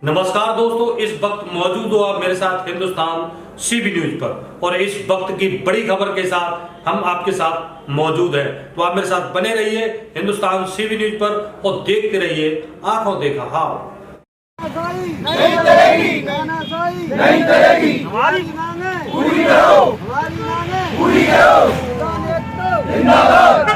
नमस्कार दोस्तों, इस वक्त मौजूद हो आप मेरे साथ हिंदुस्तान सीबी न्यूज पर और इस वक्त की बड़ी खबर के साथ हम आपके साथ मौजूद हैं। तो आप मेरे साथ बने रहिए हिंदुस्तान सीबी न्यूज पर और देखते रहिए आंखों देखा हाल। नहीं चलेगी, नहीं चलेगी, हमारी मांगें पूरी करो, हमारी मांगें पूरी करो। जिंदाबाद,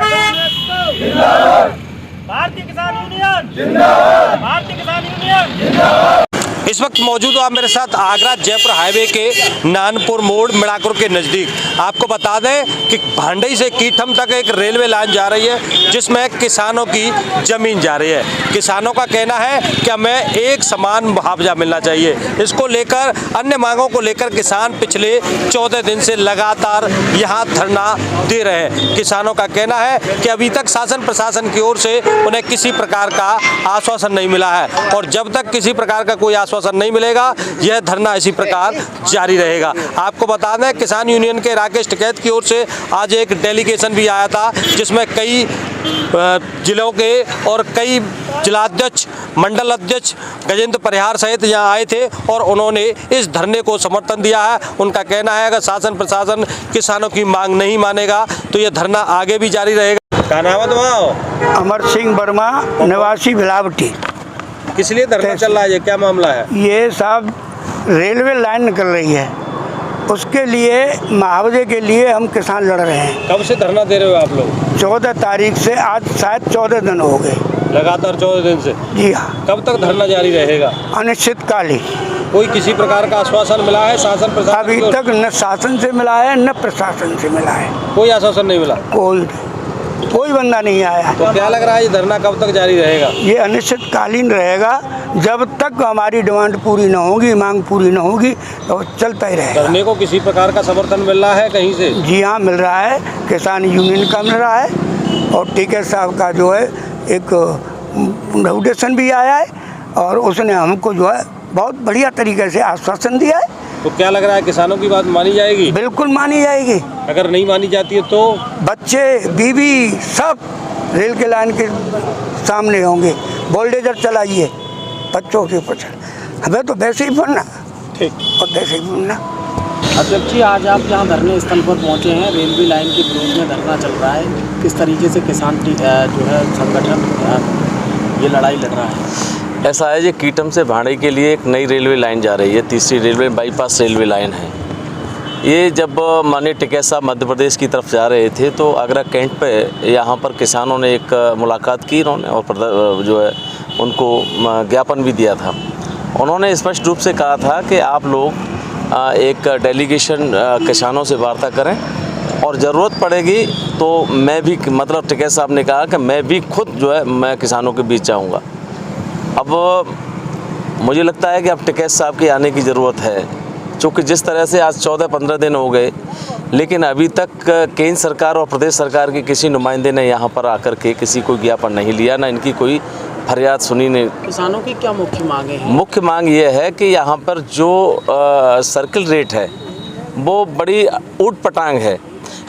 जिंदाबाद, भारतीय किसान यूनियन जिंदाबाद, भारतीय किसान यूनियन जिंदाबाद। इस वक्त मौजूद हो आप मेरे साथ आगरा जयपुर हाईवे के नानपुर मोड़ मिड़ाकुर के नज़दीक। आपको बता दें कि भांडई से कीठम तक एक रेलवे लाइन जा रही है जिसमें किसानों की ज़मीन जा रही है। किसानों का कहना है कि हमें एक समान मुआवजा मिलना चाहिए। इसको लेकर अन्य मांगों को लेकर किसान पिछले 14 दिन से लगातार यहाँ धरना दे रहे हैं। किसानों का कहना है कि अभी तक शासन प्रशासन की ओर से उन्हें किसी प्रकार का आश्वासन नहीं मिला है और जब तक किसी प्रकार का कोई आश्वासन नहीं मिलेगा यह धरना इसी प्रकार जारी रहेगा। आपको बता दें किसान यूनियन के राकेश टिकैत की ओर से आज एक डेलीगेशन भी आया था जिसमें कई जिलों के और कई जिलाध्यक्ष मंडल अध्यक्ष गजेंद्र परिहार सहित यहाँ आए थे और उन्होंने इस धरने को समर्थन दिया है। उनका कहना है अगर शासन प्रशासन किसानों की मांग नहीं मानेगा तो यह धरना आगे भी जारी रहेगा। क्या नाम है तुम्हारा? अमर सिंह वर्मा, निवासी भिलावटी। किस लिए धरना चल रहा है, ये क्या मामला है? ये साहब रेलवे लाइन निकल रही है, उसके लिए मुआवजे के लिए हम किसान लड़ रहे हैं। कब से धरना दे रहे हो आप लोग? 14 तारीख से, आज शायद 14 दिन हो गए। लगातार 14 दिन से? जी हाँ। कब तक धरना जारी रहेगा? अनिश्चितकालीन। कोई किसी प्रकार का आश्वासन मिला है शासन प्रशासन? अभी तक न शासन से मिला है न प्रशासन से मिला है। कोई आश्वासन नहीं मिला? कोई बंदा नहीं आया। तो क्या लग रहा है ये धरना कब तक जारी रहेगा? ये अनिश्चितकालीन रहेगा जब तक हमारी डिमांड पूरी न होगी, मांग पूरी न होगी तो चलता ही रहेगा। धरने को किसी प्रकार का समर्थन मिल रहा है कहीं से? जी हाँ, मिल रहा है। किसान यूनियन का मिल रहा है और टिकैत साहब का जो है एक फाउंडेशन भी आया है और उसने हमको जो है बहुत बढ़िया तरीके से आश्वासन दिया है। तो क्या लग रहा है किसानों की बात मानी जाएगी? बिल्कुल मानी जाएगी। अगर नहीं मानी जाती है तो? बच्चे बीवी सब रेल के लाइन के सामने होंगे। बुलडोजर चलाइए बच्चों के ऊपर, हमें तो वैसे ही पढ़ना ठीक और वैसे ही पढ़ना। अध्यक्ष जी, आज आप यहाँ धरने स्थल पर पहुँचे हैं, रेलवे लाइन के विरोध में धरना चल रहा है। किस तरीके से किसान जो है संगठन ये लड़ाई लड़ रहा है? ऐसा है जी, कीठम से भांडई के लिए एक नई रेलवे लाइन जा रही है, तीसरी रेलवे बाईपास रेलवे लाइन है। ये जब माननीय टिकैत साहब मध्य प्रदेश की तरफ जा रहे थे तो आगरा कैंट पे यहाँ पर किसानों ने एक मुलाकात की इन्होंने और जो है उनको ज्ञापन भी दिया था। उन्होंने स्पष्ट रूप से कहा था कि आप लोग एक डेलीगेशन किसानों से वार्ता करें और ज़रूरत पड़ेगी तो मैं भी, मतलब टिकैत साहब ने कहा कि मैं भी खुद जो है मैं किसानों के बीच जाऊँगा। अब मुझे लगता है कि अब टिकैत साहब के आने की ज़रूरत है, क्योंकि जिस तरह से आज 14-15 दिन हो गए लेकिन अभी तक केंद्र सरकार और प्रदेश सरकार के किसी नुमाइंदे ने यहाँ पर आकर के किसी को ज्ञापन नहीं लिया, ना इनकी कोई फरियाद सुनी नहीं। किसानों की क्या मुख्य मांगे हैं? मुख्य मांग ये है कि यहाँ पर जो सर्किल रेट है वो बड़ी ऊट पटांग है,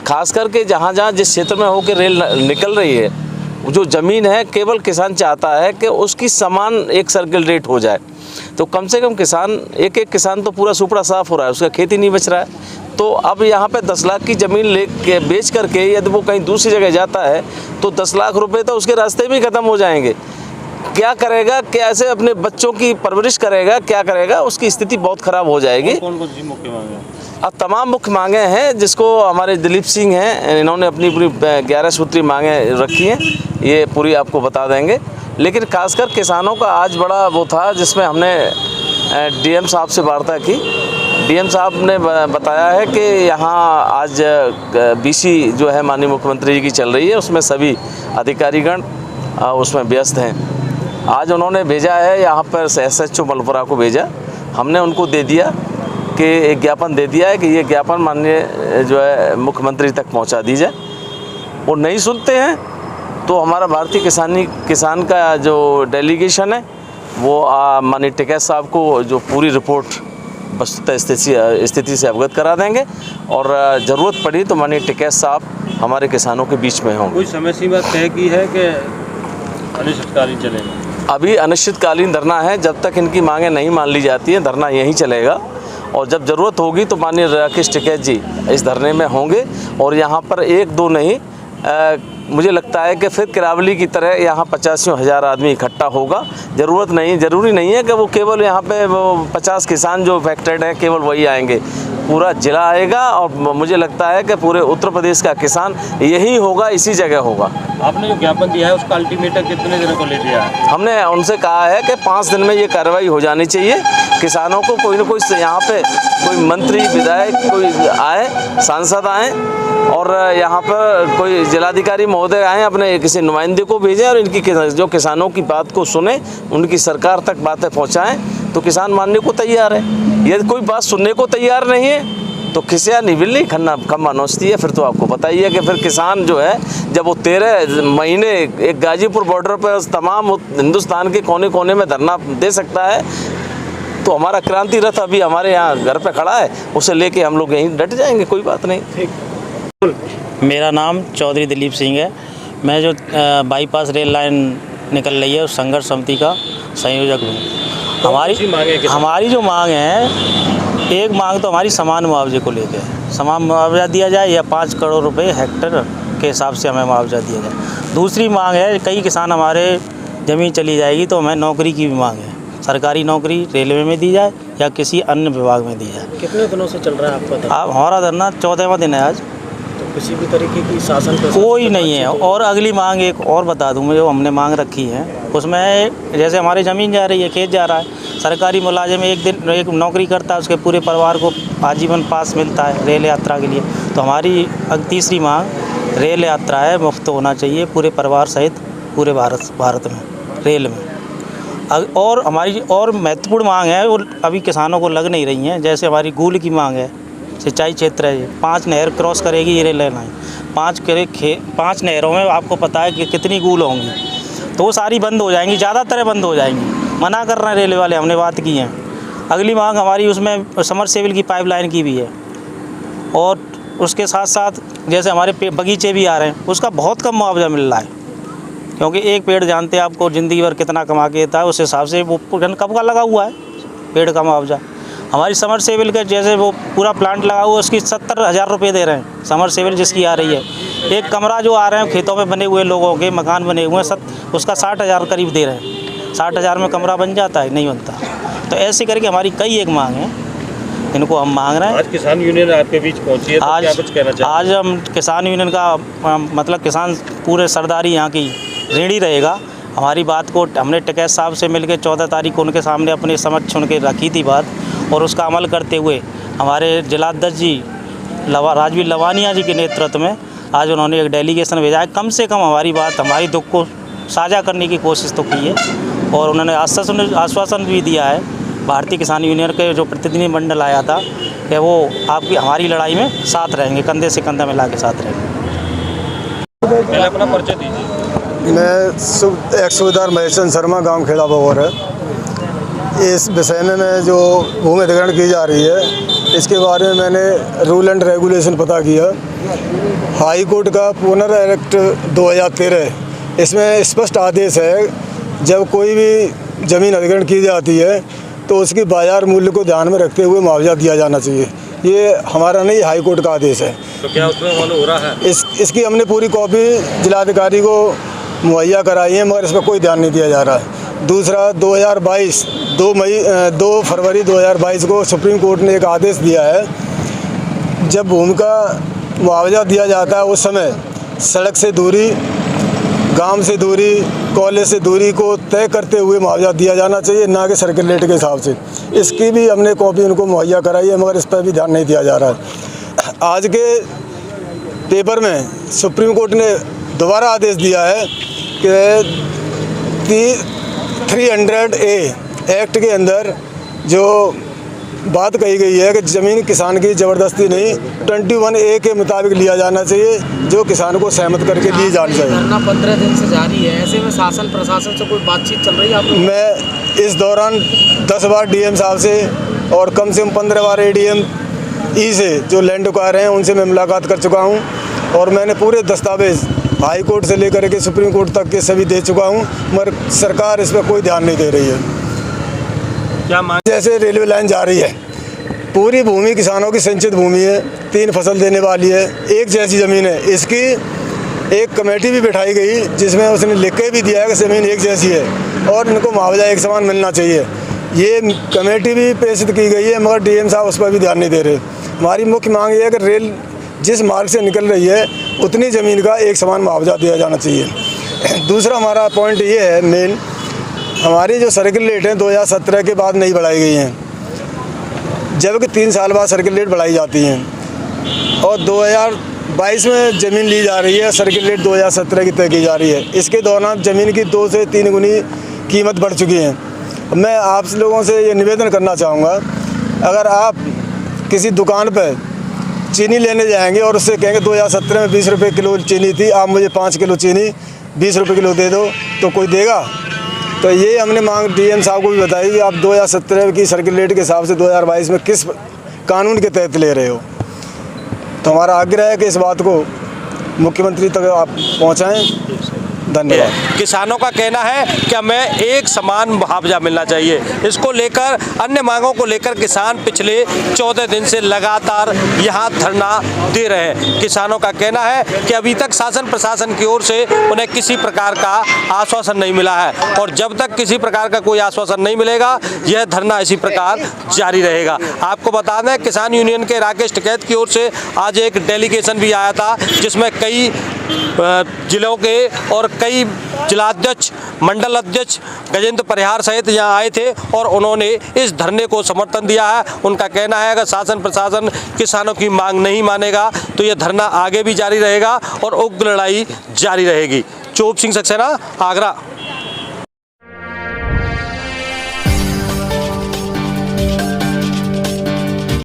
खास करके जहाँ जहाँ जिस क्षेत्र में होकर रेल निकल रही है जो ज़मीन है केवल किसान चाहता है कि उसकी समान एक सर्किल रेट हो जाए। तो कम से कम किसान, एक एक किसान तो पूरा सुपड़ा साफ हो रहा है, उसका खेती नहीं बच रहा है। तो अब यहाँ पे 10 लाख की ज़मीन ले के बेच करके यदि वो कहीं दूसरी जगह जाता है तो 10 लाख रुपए तो उसके रास्ते में ख़त्म हो जाएंगे। क्या करेगा, कैसे अपने बच्चों की परवरिश करेगा, क्या करेगा, उसकी स्थिति बहुत ख़राब हो जाएगी। कौन कौन सी मुख्य मांगे हैं? अब तमाम मुख्य मांगे हैं जिसको हमारे दिलीप सिंह हैं, इन्होंने अपनी पूरी 11 सूत्री मांगे रखी हैं, ये पूरी आपको बता देंगे। लेकिन खासकर किसानों का आज बड़ा वो था जिसमें हमने डीएम साहब से वार्ता की। डीएम साहब ने बताया है कि यहाँ आज बीसी जो है माननीय मुख्यमंत्री जी की चल रही है, उसमें सभी अधिकारीगण उसमें व्यस्त हैं। आज उन्होंने भेजा है यहाँ पर SHO मलपुरा को भेजा, हमने उनको दे दिया कि एक ज्ञापन दे दिया है कि ये ज्ञापन माननीय जो है मुख्यमंत्री तक पहुँचा दी जाए। वो नहीं सुनते हैं तो हमारा भारतीय किसान का जो डेलीगेशन है वो माननीय टिकैत साहब को जो पूरी रिपोर्ट वस्तुतः स्थिति से अवगत करा देंगे और ज़रूरत पड़ी तो माननीय टिकैत साहब हमारे किसानों के बीच में होंगे। कोई समय सीमा तय की है कि अनिश्चितकालीन चलेगा? अभी अनिश्चितकालीन धरना है, जब तक इनकी मांगें नहीं मान ली जाती हैं धरना यहीं चलेगा। और जब ज़रूरत होगी तो माननीय राकेश टिकैत जी इस धरने में होंगे। और यहाँ पर एक दो नहीं, मुझे लगता है कि फिर किरावली की तरह यहाँ 85,000 आदमी इकट्ठा होगा। ज़रूरी नहीं है कि वो केवल यहाँ पे वो 50 किसान जो अफेक्टेड हैं केवल वही आएंगे, पूरा जिला आएगा। और मुझे लगता है कि पूरे उत्तर प्रदेश का किसान यही होगा, इसी जगह होगा। आपने जो ज्ञापन दिया है उसका अल्टीमेटम कितने दिनों को ले लिया है? हमने उनसे कहा है कि 5 दिन में ये कार्रवाई हो जानी चाहिए। किसानों को कोई ना कोई यहाँ पे कोई मंत्री, विधायक कोई आए, सांसद आए और यहाँ पर कोई जिलाधिकारी महोदय आए, अपने किसी नुमाइंदे को भेजें और इनकी जो किसानों की बात को सुने, उनकी सरकार तक बातें पहुँचाएँ। तो किसान मानने को तैयार है। यदि कोई बात सुनने को तैयार नहीं है तो खिसिया निविल्ली खम्मा नोचती है। फिर तो आपको पता ही है कि फिर किसान जो है जब वो 13 महीने एक गाजीपुर बॉर्डर पर तमाम हिंदुस्तान के कोने कोने में धरना दे सकता है, तो हमारा क्रांति रथ अभी हमारे यहाँ घर पे खड़ा है, उसे लेके हम लोग यहीं डट जाएंगे, कोई बात नहीं। मेरा नाम चौधरी दिलीप सिंह है। मैं जो बाईपास रेल लाइन निकल रही है उस संघर्ष समिति का संयोजक हूँ। हमारी जो मांग है, एक मांग तो हमारी समान मुआवजे को लेकर है, समान मुआवजा दिया जाए या 5 करोड़ रुपए हेक्टेयर के हिसाब से हमें मुआवजा दिया जाए। दूसरी मांग है, कई किसान हमारे ज़मीन चली जाएगी तो हमें नौकरी की भी मांग है, सरकारी नौकरी रेलवे में दी जाए या किसी अन्य विभाग में दी जाए। कितने दिनों से चल रहा है आपका धरना? हमारा धरना 14वां दिन है आज। तो किसी भी तरीके की शासन कोई नहीं है। और अगली मांग एक और बता दूँ, जो हमने मांग रखी है उसमें जैसे हमारी ज़मीन जा रही है, खेत जा रहा है, सरकारी मुलाजिम एक नौकरी करता है, उसके पूरे परिवार को आजीवन पास मिलता है रेल यात्रा के लिए। तो हमारी तीसरी मांग रेल यात्रा है, मुफ्त होना चाहिए पूरे परिवार सहित पूरे भारत में रेल में। और हमारी और महत्वपूर्ण मांग है, वो अभी किसानों को लग नहीं रही हैं। जैसे हमारी गूल की मांग है, सिंचाई क्षेत्र है, 5 नहर क्रॉस करेगी ये रेल लाइन। 5 नहरों में आपको पता है कि कितनी गूल होंगी, तो वो सारी बंद हो जाएंगी, ज़्यादातर बंद हो जाएंगी। मना कर रहे हैं रेलवे वाले, हमने बात की है। अगली मांग हमारी उसमें समरसेबल की पाइपलाइन की भी है। और उसके साथ साथ जैसे हमारे बगीचे भी आ रहे हैं, उसका बहुत कम मुआवजा मिल रहा है, क्योंकि एक पेड़ जानते हैं आपको ज़िंदगी भर कितना कमा के देता है, उस हिसाब से वो कब का लगा हुआ है पेड़ का मुआवजा। हमारी समरसेबल का जैसे वो पूरा प्लांट लगा हुआ है, उसकी 70,000 रुपये दे रहे हैं समरसेबल जिसकी आ रही है। एक कमरा जो आ रहे हैं खेतों में बने हुए लोगों के मकान बने हुए हैं, उसका 60,000 करीब दे रहे हैं। 60,000 में कमरा बन जाता है? नहीं बनता। तो ऐसे करके हमारी कई एक मांग है, इनको हम मांग रहे हैं। आज किसान यूनियन आपके बीच पहुंची है, तो क्या कुछ कहना चाहते हैं? आज हम किसान यूनियन का मतलब किसान पूरे सरदारी यहाँ की ऋणी रहेगा। हमारी बात को हमने टिकैत साहब से मिलकर 14 तारीख को उनके सामने अपने समक्ष उनके रखी थी बात, और उसका अमल करते हुए हमारे जिलाध्यक्ष जी राजवीर लवानिया जी के नेतृत्व में आज उन्होंने एक डेलीगेशन भेजा है। कम से कम हमारी बात, हमारी दुख को साझा करने की कोशिश तो की है, और उन्होंने आश्वासन भी दिया है भारतीय किसान यूनियन के जो प्रतिनिधिमंडल आया था कि वो हमारी लड़ाई में साथ रहेंगे, कंधे से कंधा मिला के साथ रहेंगे। पहले अपना परिचय दीजिए। मैं एक सूबेदार महेशचंद शर्मा, गांव खेड़ा बगौर है। इस विषय में मैं जो भूमि अधिग्रहण की जा रही है, इसके बारे में मैंने रूल एंड रेगुलेशन पता किया। हाई कोर्ट का पुनर एक्ट 2013, इसमें स्पष्ट आदेश है, जब कोई भी ज़मीन अधिग्रहण की जाती है तो उसकी बाजार मूल्य को ध्यान में रखते हुए मुआवजा दिया जाना चाहिए। ये हमारा नहीं, हाई कोर्ट का आदेश है। तो क्या उसमें अमल हो रहा है? इसकी हमने पूरी कॉपी जिलाधिकारी को मुहैया कराई है, मगर इस पर कोई ध्यान नहीं दिया जा रहा है। दूसरा 2022 2 फरवरी 2022 को सुप्रीम कोर्ट ने एक आदेश दिया है, जब भूमि का मुआवजा दिया जाता है उस समय सड़क से दूरी, गांव से दूरी, कॉलेज से दूरी को तय करते हुए मुआवजा दिया जाना चाहिए, ना कि सर्किल रेट के हिसाब से। इसकी भी हमने कॉपी उनको मुहैया कराई है, मगर इस पर भी ध्यान नहीं दिया जा रहा है। आज के पेपर में सुप्रीम कोर्ट ने दोबारा आदेश दिया है कि 300A एक्ट के अंदर जो बात कही गई है कि ज़मीन किसान की ज़बरदस्ती नहीं, 21A के मुताबिक लिया जाना चाहिए, जो किसान को सहमत करके ली जानी चाहिए। धरना 15 दिन से जारी है, ऐसे में शासन प्रशासन से कोई बातचीत चल रही है आप लोग? मैं इस दौरान 10 बार DM साहब से और कम से कम 15 बार ADM से जो लैंड एक्वायर हैं उनसे मैं मुलाकात कर चुका हूं, और मैंने पूरे दस्तावेज़ हाई कोर्ट से लेकर के सुप्रीम कोर्ट तक के सभी दे चुका हूँ, मगर सरकार इस पर कोई ध्यान नहीं दे रही है। क्या मांग? जैसे रेलवे लाइन जा रही है, पूरी भूमि किसानों की संचित भूमि है, 3 फसल देने वाली है, एक जैसी ज़मीन है। इसकी एक कमेटी भी बिठाई गई जिसमें उसने लिख के भी दिया है कि ज़मीन एक जैसी है और इनको मुआवजा एक समान मिलना चाहिए। ये कमेटी भी प्रेषित की गई है, मगर डीएम साहब उस पर भी ध्यान नहीं दे रहे। हमारी मुख्य मांग ये है कि रेल जिस मार्ग से निकल रही है उतनी ज़मीन का एक समान मुआवजा दिया जाना चाहिए। दूसरा हमारा पॉइंट ये है मेन, हमारी जो सर्किल रेट हैं 2017 के बाद नहीं बढ़ाई गई हैं, जबकि 3 साल बाद सर्किल रेट बढ़ाई जाती हैं और 2022 में ज़मीन ली जा रही है, सर्किल रेट 2017 की तय की जा रही है। इसके दौरान ज़मीन की 2 से 3 गुनी कीमत बढ़ चुकी है। मैं आप लोगों से ये निवेदन करना चाहूँगा, अगर आप किसी दुकान पर चीनी लेने जाएंगे और उससे कहेंगे 2017 में 20 रुपये किलो चीनी थी, आप मुझे 5 किलो चीनी 20 रुपये किलो दे दो, तो कोई देगा? तो ये हमने मांग डीएम साहब को भी बताई कि आप 2017 की सर्किल रेट के हिसाब से 2022 में किस कानून के तहत ले रहे हो। तो हमारा आग्रह है कि इस बात को मुख्यमंत्री तक आप पहुँचाएँ। धन्यवाद। किसानों का कहना है कि हमें एक समान मुआवजा मिलना चाहिए। इसको लेकर अन्य मांगों को लेकर किसान पिछले 14 दिन से लगातार यहाँ धरना दे रहे हैं। किसानों का कहना है कि अभी तक शासन प्रशासन की ओर से उन्हें किसी प्रकार का आश्वासन नहीं मिला है और जब तक किसी प्रकार का कोई आश्वासन नहीं मिलेगा यह धरना इसी प्रकार जारी रहेगा। आपको बता दें, किसान यूनियन के राकेश टिकैत की ओर से आज एक डेलीगेशन भी आया था जिसमें कई जिलों के और कई जिलाध्यक्ष, मंडल अध्यक्ष गजेंद्र परिहार सहित यहाँ आए थे और उन्होंने इस धरने को समर्थन दिया है। उनका कहना है अगर शासन प्रशासन किसानों की मांग नहीं मानेगा तो यह धरना आगे भी जारी रहेगा और उग्र लड़ाई जारी रहेगी। चोप सिंह सक्सेना, आगरा।